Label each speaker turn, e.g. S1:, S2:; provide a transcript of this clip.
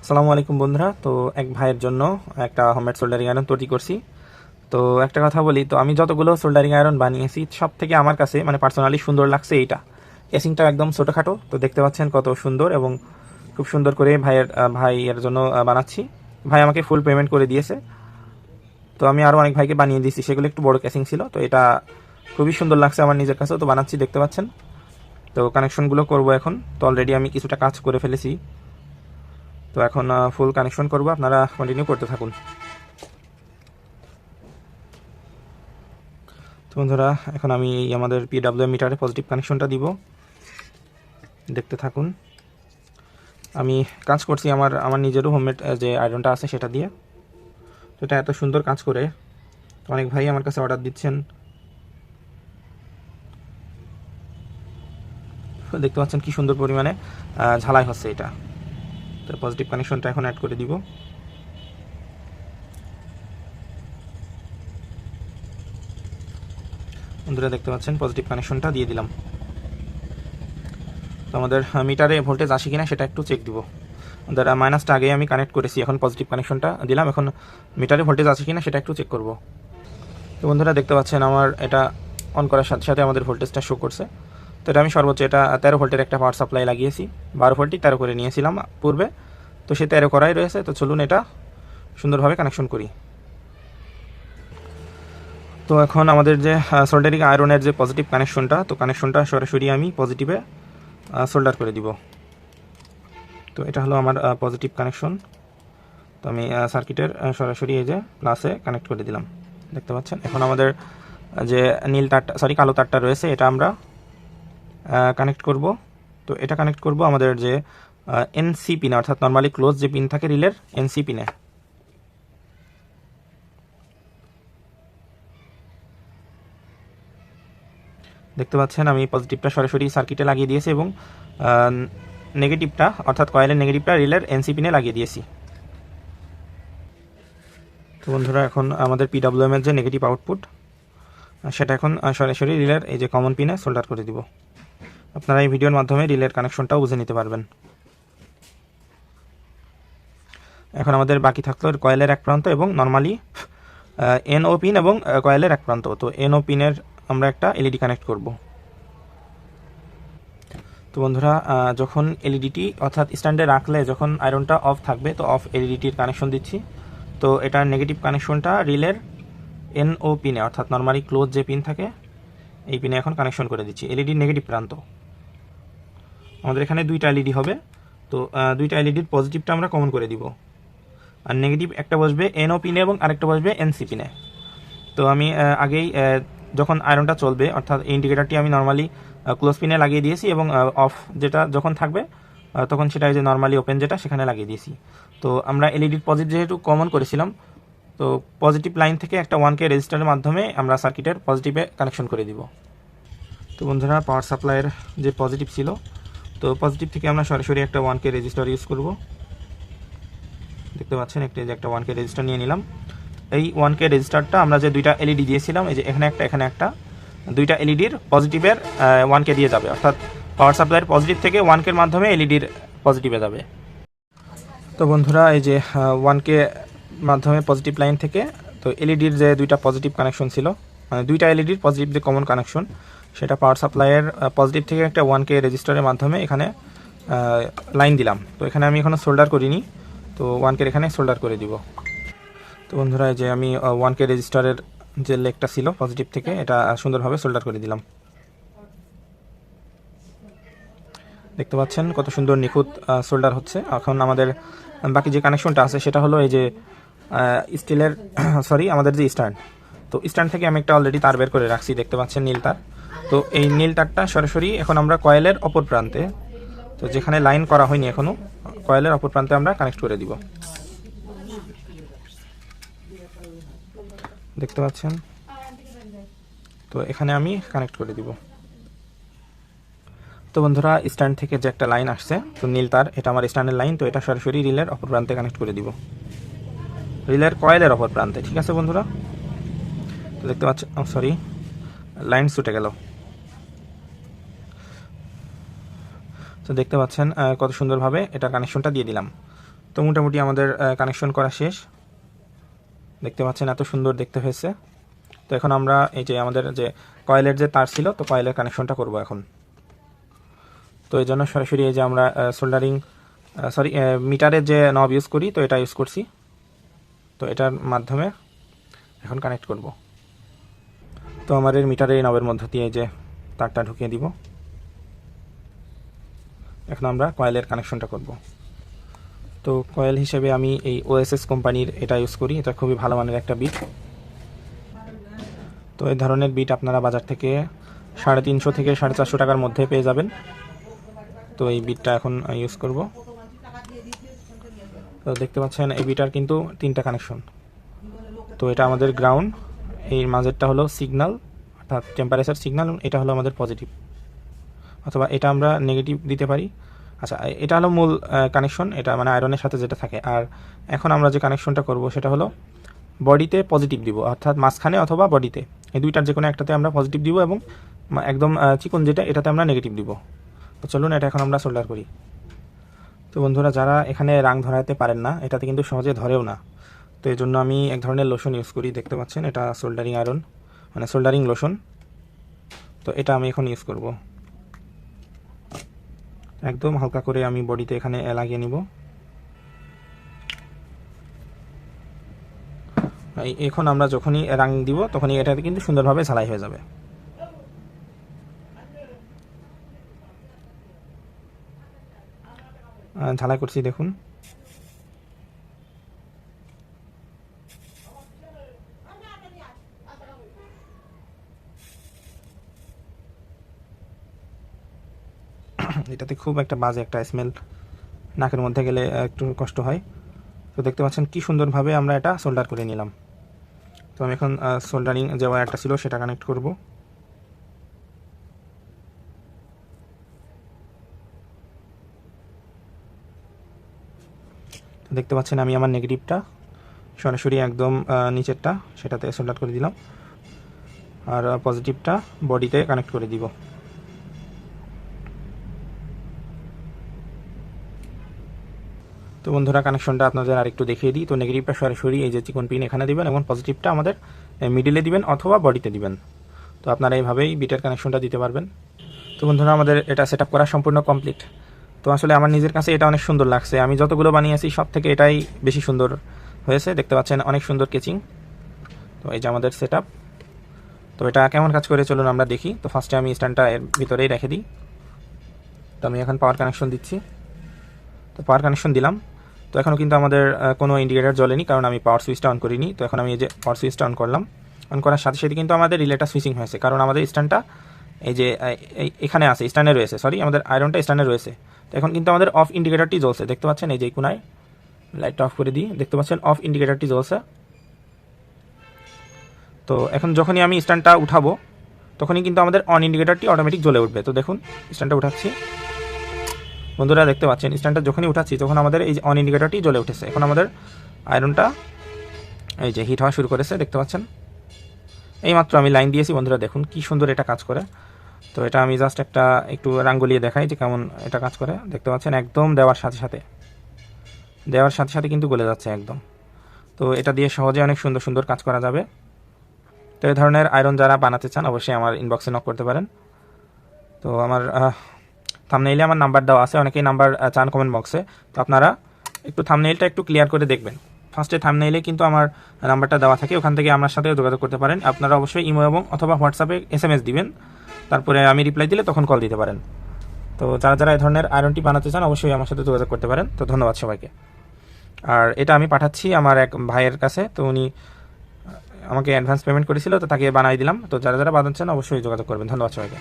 S1: আসসালামু আলাইকুম বন্ধুরা। তো এক ভাইয়ের জন্য একটা হোমমেড সোল্ডারিং আয়রন তৈরি করছি। তো একটা কথা বলি, তো আমি যতগুলো সোল্ডারিং আয়রন বানিয়েছি সব থেকে আমার কাছে মানে পার্সোনালি সুন্দর লাগছে এইটা। এসিংটা একদম ছোটোখাটো, তো দেখতে পাচ্ছেন কত সুন্দর এবং খুব সুন্দর করে ভাইয়ের জন্য বানাচ্ছি। ভাই আমাকে ফুল পেমেন্ট করে দিয়েছে। তো আমি আরও অনেক ভাইকে বানিয়ে দিয়েছি, সেগুলো একটু বড় ক্যাসিং ছিল। তো এটা খুবই সুন্দর লাগছে আমার নিজের কাছেও, তো বানাচ্ছি দেখতে পাচ্ছেন। তো কানেকশনগুলো করব এখন। তো অলরেডি আমি কিছুটা কাজ করে ফেলেছি, তো এখন ফুল কানেকশন করব, আপনারা কন্টিনিউ করতে থাকুন। তো বন্ধুরা, এখন আমি আমাদের পিডব্লিউএম মিটারে পজিটিভ কানেকশনটা দিব, দেখতে থাকুন। আমি কাজ করছি আমার আমার নিজেরও হোমমেড যে আয়রনটা আছে সেটা দিয়ে। তো এটা এত সুন্দর কাজ করে, তো অনেক ভাই আমার কাছে অর্ডার দিচ্ছেন। দেখতে পাচ্ছেন কি সুন্দর পরিমাণে ঝালাই হচ্ছে এটা। তো পজিটিভ কানেকশনটা এখন অ্যাড করে দিব। বন্ধুরা দেখতে পাচ্ছেন পজিটিভ কানেকশনটা দিয়ে দিলাম। তো আমাদের মিটারে ভোল্টেজ আসে কিনা সেটা একটু চেক দিব। আমাদের মাইনাসটা আগেই আমি কানেক্ট করেছি, এখন পজিটিভ কানেকশনটা দিলাম। এখন মিটারে ভোল্টেজ আছে কিনা সেটা একটু চেক করব। তো বন্ধুরা দেখতে পাচ্ছেন আমার এটা অন করার সাথে সাথে আমাদের ভোল্টেজটা শো করছে। তো এটা আমি সর্বোচ্চ এটা 13 ভোল্টের একটা পাওয়ার সাপ্লাই লাগিয়েছি। 12 ভোল্টই 13 করে নিয়েছিলাম পূর্বে, তো সে 13 করাই রয়েছে। তো চলুন এটা সুন্দরভাবে কানেকশন করি। তো এখন আমাদের যে সোল্ডারিং আয়রনের যে পজিটিভ কানেকশনটা, তো কানেকশনটা সরাসরি আমি পজিটিভে সোল্ডার করে দিব। তো এটা হলো আমার পজিটিভ কানেকশন। তো আমি সার্কিটের সরাসরি এই যে প্লাসে কানেক্ট করে দিলাম, দেখতে পাচ্ছেন। এখন আমাদের যে নীল তারটা কালো তারটা রয়েছে এটা আমরা কানেক্ট করব। তো এটা কানেক্ট করব আমাদের যে এনসি পিনে, অর্থাৎ নর্মালি ক্লোজ যে পিন থাকে রিলের এনসি পিনে। দেখতে পাচ্ছেন আমি পজিটিভটা সরাসরি সার্কিটে লাগিয়ে দিয়েছি এবং নেগেটিভটা অর্থাৎ কয়েলের নেগেটিভটা রিলের এনসি পিনে লাগিয়ে দিয়েছি। তো বন্ধুরা, এখন আমাদের পিডব্লিউএম এর যে নেগেটিভ আউটপুট সেটা এখন সরাসরি রিলের এই যে কমন পিনে সোল্ডার করে দিব। আপনারা এই ভিডিওর মাধ্যমে রিলের কানেকশনটাও বুঝে নিতে পারবেন। এখন আমাদের বাকি থাকলো কয়েলের এক প্রান্ত এবং নর্মালি এনও পিন এবং কয়েলের এক প্রান্ত। তো এনও পিনের আমরা একটা এলইডি কানেক্ট করব। তো বন্ধুরা, যখন এলইডিটি অর্থাৎ স্ট্যান্ডে রাখলে যখন আয়রনটা অফ থাকবে, তো অফ এলইডিটির কানেকশন দিচ্ছি। তো এটার নেগেটিভ কানেকশনটা রিলের এনও পিনে অর্থাৎ নর্মালি ক্লোজ যে পিন থাকে এই পিনে এখন কানেকশন করে দিচ্ছি, এলইডির নেগেটিভ প্রান্ত। আমাদের এখানে দুইটা এলইডি হবে, তো দুইটা এলইডির পজিটিভটা আমরা কমন করে দিব, আর নেগেটিভ একটা বসবে এনও পিনে এবং আরেকটা বসবে এনসি পিনে। তো আমি আগেই যখন আয়রনটা চলবে অর্থাৎ ইন্ডিকেটারটি আমি নর্মালি ক্লোজ পিনে লাগিয়ে দিয়েছি এবং অফ যেটা যখন থাকবে তখন সেটা যে নর্মালি ওপেন যেটা সেখানে লাগিয়ে দিয়েছি। তো আমরা এলইডির পজিটিভ যেহেতু কমন করেছিলাম, তো পজিটিভ লাইন থেকে একটা 1K রেজিস্টারের মাধ্যমে আমরা সার্কিটের পজিটিভে কানেকশন করে দিব। তো বন্ধুরা, পাওয়ার সাপ্লাইয়ের যে পজিটিভ ছিল, তো পজিটিভ থেকে আমরা সরাসরি একটা 1K রেজিস্টার ইউজ করব। দেখতে পাচ্ছেন একটা 1K রেজিস্টার নিয়ে নিলাম। এই 1K রেজিস্টারটা আমরা যে দুইটা এলইডি দিয়েছিলাম, এই যে এখানে একটা দুইটা এলইডির পজিটিভের 1K দিয়ে যাবে, অর্থাৎ পাওয়ার সাপ্লাইয়ের পজিটিভ থেকে 1K মাধ্যমে এলইডির পজিটিভে যাবে। তো বন্ধুরা, এই যে 1K মাধ্যমে পজিটিভ লাইন থেকে তো এলইডির যে দুইটা পজিটিভ কানেকশন ছিল, মানে দুইটা এলইডির পজিটিভ যে কমন কানেকশন, সেটা পাওয়ার সাপ্লাইয়ের পজিটিভ থেকে একটা 1K রেজিস্টারের মাধ্যমে এখানে লাইন দিলাম। তো এখানে আমি এখনও সোল্ডার করিনি, তো 1K এখানে সোল্ডার করে দিব। তো বন্ধুরা, এই যে আমি 1K রেজিস্টারের যে লেগটা ছিল পজিটিভ থেকে এটা সুন্দরভাবে সোল্ডার করে দিলাম। দেখতে পাচ্ছেন কত সুন্দর নিখুঁত সোল্ডার হচ্ছে। এখন আমাদের বাকি যে কানেকশনটা আছে সেটা হলো এই যে স্টিলের আমাদের যে স্ট্যান্ড, তো স্ট্যান্ড থেকে আমি একটা অলরেডি তার বের করে রাখছি, দেখতে পাচ্ছেন নীল তার। তো এই নীল তারটা সরাসরি এখন আমরা কয়েলের অপর প্রান্তে, তো যেখানে লাইন করা হয়নি এখনও, কয়েলের অপর প্রান্তে আমরা কানেক্ট করে দিব। দেখতে পাচ্ছেন, তো এখানে আমি কানেক্ট করে দিব। তো বন্ধুরা, স্ট্যান্ড থেকে যে একটা লাইন আসছে, তো নীল তার, এটা আমার স্ট্যান্ডের লাইন। তো এটা সরাসরি রিলের অপর প্রান্তে কানেক্ট করে দিব, রিলের কয়েলের অপর প্রান্তে। ঠিক আছে বন্ধুরা, তো দেখতে পাচ্ছেন লাইন ছুটে গেল। তো দেখতে পাচ্ছেন কত সুন্দরভাবে এটা কানেকশনটা দিয়ে দিলাম। তো মোটামুটি আমাদের কানেকশন করা শেষ, দেখতে পাচ্ছেন এত সুন্দর দেখতে হয়েছে। তো এখন আমরা এই যে আমাদের যে কয়েলের যে তার ছিল, তো কয়েলের কানেকশনটা করব এখন। তো এই জন্য সরাসরি এই যে আমরা সোল্ডারিং মিটারের যে নব ইউজ করি, তো এটা ইউজ করছি। তো এটার মাধ্যমে এখন কানেক্ট করব। তো আমাদের মিটারের নবের মধ্য দিয়ে যে তারটা ঢুকিয়ে দিব। এখন আমরা কয়েলের কানেকশনটা করব। তো কয়েল হিসেবে আমি এই ওএসএস কোম্পানির এটা ইউজ করি, এটা খুবই ভালো মানের একটা বিট। তো এই ধরনের বিট আপনারা বাজার থেকে 350 থেকে 450 টাকার মধ্যে পেয়ে যাবেন। তো এই বিটটা এখন ইউজ করব। তো দেখতে পাচ্ছেন এই বিটার কিন্তু 3টা কানেকশন। তো এটা আমাদের গ্রাউন্ড, এই মাঝেরটা হলো সিগন্যাল অর্থাৎ টেম্পারেচার সিগন্যাল, এটা হলো আমাদের পজিটিভ, অথবা এটা আমরা নেগেটিভ দিতে পারি। আচ্ছা, এটা হলো মূল কানেকশন, এটা মানে আয়রনের সাথে যেটা থাকে। আর এখন আমরা যে কানেকশনটা করব সেটা হলো বডিতে পজিটিভ দিব, অর্থাৎ মাঝখানে অথবা বডিতে, এই দুইটার যে কোনো একটাতে আমরা পজিটিভ দিব, এবং একদম চিকন যেটা এটাতে আমরা নেগেটিভ দিব। তো চলুন এটা এখন আমরা সোল্ডার করি। তো বন্ধুরা, যারা এখানে রাং ধরাতে পারেন না, এটাতে কিন্তু সহজে ধরেও না। তো এই জন্য আমি এক ধরনের লোশন ইউজ করি, দেখতে পাচ্ছেন এটা সোল্ডারিং আয়রন মানে সোল্ডারিং লোশন। তো এটা আমি এখন ইউজ করব। একদম হালকা করে আমি বডিতে এখানে লাগিয়ে নিব। এখন আমরা যখনই রাং দিব তখনই এটাতে কিন্তু সুন্দরভাবে ঝালাই হয়ে যাবে। ঝালাই করছি দেখুন। এটাতে খুব একটা বাজে একটা স্মেল, নাকের মধ্যে গেলে একটু কষ্ট হয়। তো দেখতে পাচ্ছেন কি সুন্দরভাবে আমরা এটা সোল্ডার করে নিলাম। তো আমি এখন সোল্ডারিং যে ওয়্যারটা ছিল সেটা কানেক্ট করব। দেখতে পাচ্ছেন আমি আমার নেগেটিভটা সরাসরি একদম নিচেরটা সেটাতে সোল্ডার করে দিলাম, আর পজিটিভটা বডিতে কানেক্ট করে দিব। তো বন্ধুরা, কানেকশনটা আপনাদের আরেকটু দেখিয়ে দিই। তো নেগেটিভটা সরাসরি এই যে চিকন পিন এখানে দিবেন, এবং পজিটিভটা আমাদের মিডিলে দিবেন অথবা বডিতে দিবেন। তো আপনারা এইভাবেই বিটের কানেকশনটা দিতে পারবেন। তো বন্ধুরা, আমাদের এটা সেট আপ করা সম্পূর্ণ কমপ্লিট। তো আসলে আমার নিজের কাছে এটা অনেক সুন্দর লাগছে, আমি যতগুলো বানিয়েছি সব থেকে এটাই বেশি সুন্দর হয়েছে। দেখতে পাচ্ছেন অনেক সুন্দর কেচিং। তো এই যে আমাদের সেট আপ। তো এটা কেমন কাজ করে চলুন আমরা দেখি। তো ফার্স্টে আমি স্ট্যান্ডটা এর ভিতরেই রেখে দিই। তো আমি এখন পাওয়ার কানেকশন দিচ্ছি। তো পাওয়ার কানেকশন দিলাম। তো এখনও কিন্তু আমাদের কোনো ইন্ডিকেটার জ্বলেনি, কারণ আমি পাওয়ার সুইচটা অন করিনি। তো এখন আমি এই যে পাওয়ার সুইচটা অন করলাম। অন করার সাথে সাথে কিন্তু আমাদের রিলেটা সুইচিং হয়েছে, কারণ আমাদের স্ট্যান্ডটা এই যে এখানে আছে, স্ট্যান্ডে রয়েছে, আমাদের আয়রনটা স্ট্যান্ডে রয়েছে। তো এখন কিন্তু আমাদের অফ ইন্ডিকেটারটি জ্বলছে, দেখতে পাচ্ছেন এই যে কোনায়। লাইটটা অফ করে দিই, দেখতে পাচ্ছেন অফ ইন্ডিকেটারটি জ্বলছে। তো এখন যখনই আমি স্ট্যান্ডটা উঠাবো তখনই কিন্তু আমাদের অন ইন্ডিকেটারটি অটোমেটিক জ্বলে উঠবে। তো দেখুন স্ট্যান্ডটা উঠাচ্ছি, বন্ধুরা দেখতে পাচ্ছেন স্ট্যান্ডটা যখনই উঠাচ্ছি তখন আমাদের এই যে অন ইন্ডিকেটারটি জ্বলে উঠেছে। এখন আমাদের আয়রনটা এই যে হিট হওয়া শুরু করেছে, দেখতে পাচ্ছেন। এইমাত্র আমি লাইন দিয়েছি, বন্ধুরা দেখুন কি সুন্দর এটা কাজ করে। তো এটা আমি জাস্ট একটু রাঙ্গুলিয়ে দেখাই যে কেমন এটা কাজ করে। দেখতে পাচ্ছেন একদম দেওয়ার সাথে সাথে কিন্তু গলে যাচ্ছে একদম। তো এটা দিয়ে সহজে অনেক সুন্দর সুন্দর কাজ করা যাবে। তো এই ধরনের আয়রন যারা বানাতে চান অবশ্যই আমার ইনবক্সে নক করতে পারেন। তো আমার থাম্বনেইলে আমার নাম্বার দেওয়া আছে, অনেকেই নাম্বার চান কমেন্ট বক্সে। তো আপনারা একটু থাম্বনেইলটা একটু ক্লিয়ার করে দেখবেন। ফার্স্টে থাম্বনেইলে কিন্তু আমার নাম্বারটা দেওয়া থাকে, ওখান থেকে আমার সাথে যোগাযোগ করতে পারেন। আপনারা অবশ্যই ইমো এবং অথবা হোয়াটসঅ্যাপে SMS দিবেন, তারপরে আমি রিপ্লাই দিলে তখন কল দিতে পারেন। তো যারা এই ধরনের আয়রনটি বানাতে চান অবশ্যই আমার সাথে যোগাযোগ করতে পারেন। তো ধন্যবাদ সবাইকে। আর এটা আমি পাঠাচ্ছি আমার এক ভাইয়ের কাছে, তো উনি আমাকে অ্যাডভান্স পেমেন্ট করেছিল, তো তাকে বানাই দিলাম। তো যারা বানাচ্ছেন অবশ্যই যোগাযোগ করবেন। ধন্যবাদ সবাইকে।